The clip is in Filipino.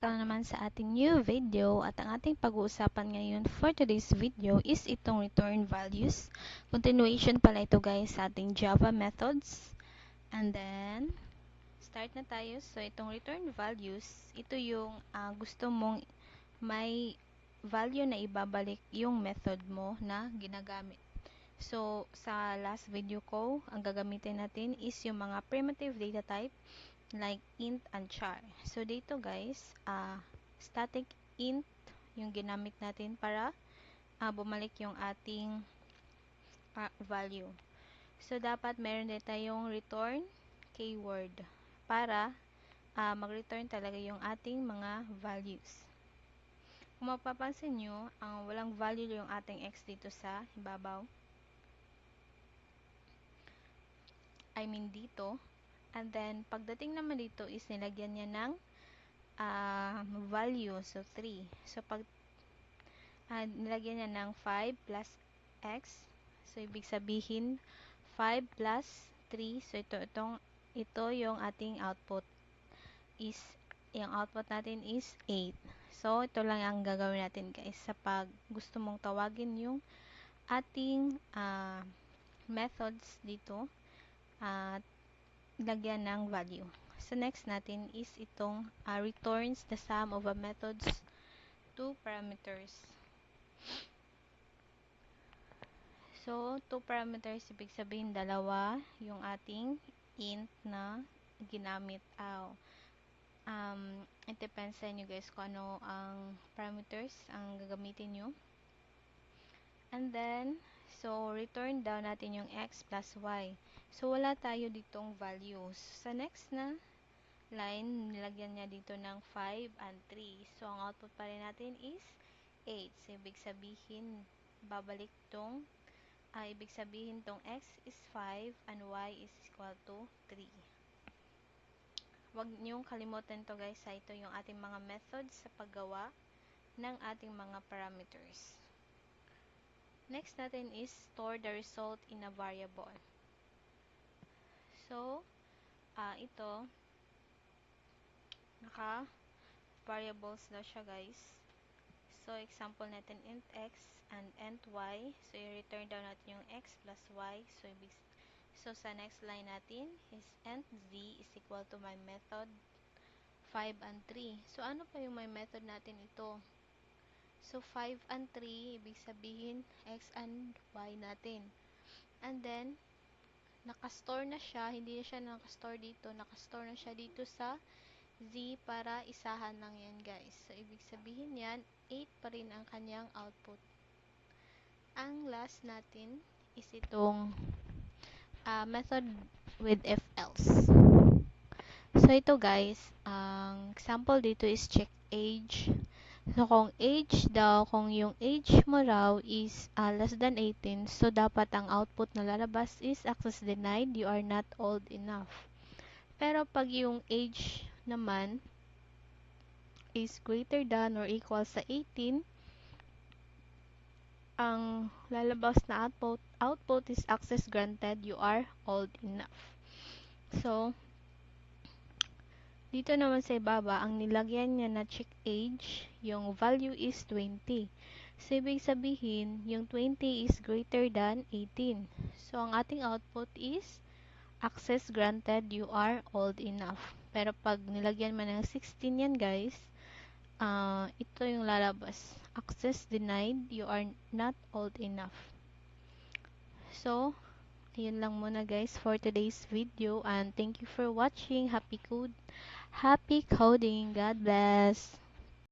Ito naman sa ating new video at ang ating pag-uusapan ngayon for today's video is itong return values. Continuation pala ito guys sa ating Java methods. And then, start na tayo. So, itong return values, ito yung gusto mong may value na ibabalik yung method mo na ginagamit. So, sa last video ko, ang gagamitin natin is yung mga primitive data type like int and char. So, dito guys, static int yung ginamit natin para bumalik yung ating value. So, dapat meron din tayong return keyword para mag-return talaga yung ating mga values. Kung mapapansin nyo, walang value yung ating x dito sa ibabaw. I mean dito. And then, pagdating naman dito is nilagyan niya ng value. So, 3. So, pag nilagyan niya ng 5 plus x. So, ibig sabihin, 5 plus 3. So, ito yung ating output. Yung output natin is 8. So, ito lang ang gagawin natin guys sa pag gusto mong tawagin yung ating methods dito at lagyan ng value. So, next natin is itong returns the sum of a method's two parameters. So, two parameters, ibig sabihin dalawa yung ating int na ginamit. It depends sa inyo guys kung ano ang parameters ang gagamitin nyo. And then, so, return down natin yung x plus y. So, wala tayo ditong values. Sa next na line, nilagyan niya dito ng 5 and 3. So, ang output pa rin natin is 8. So, ibig sabihin, babalik tong, ibig sabihin tong x is 5 and y is equal to 3. Huwag niyong kalimutan to guys, ito yung ating mga methods sa paggawa ng ating mga parameters. Next natin is store the result in a variable. So, ito, naka-variables na siya guys. So, example natin int x and int y. So, i-return down natin yung x plus y. So, sa next line natin is int z is equal to my method 5 and 3. So, ano pa yung my method natin ito? So, 5 and 3, ibig sabihin x and y natin. And then, nakastore na siya. Hindi na siya nakastore dito. Nakastore na siya dito sa z para isahan lang yan guys. So, ibig sabihin yan, 8 pa rin ang kanyang output. Ang last natin is itong method with if else. So, ito guys, ang example dito is check age. So, kung yung age mo raw is less than 18, so dapat ang output na lalabas is access denied, you are not old enough. Pero pag yung age naman is greater than or equal sa 18, ang lalabas na output is access granted, you are old enough. So, dito naman sa ibaba, ang nilagyan niya na check age, yung value is 20. So, ibig sabihin, yung 20 is greater than 18. So, ang ating output is access granted, you are old enough. Pero pag nilagyan mo ng 16 yan guys, ito yung lalabas. Access denied, you are not old enough. So, ayun lang muna guys for today's video and thank you for watching. Happy coding. God bless.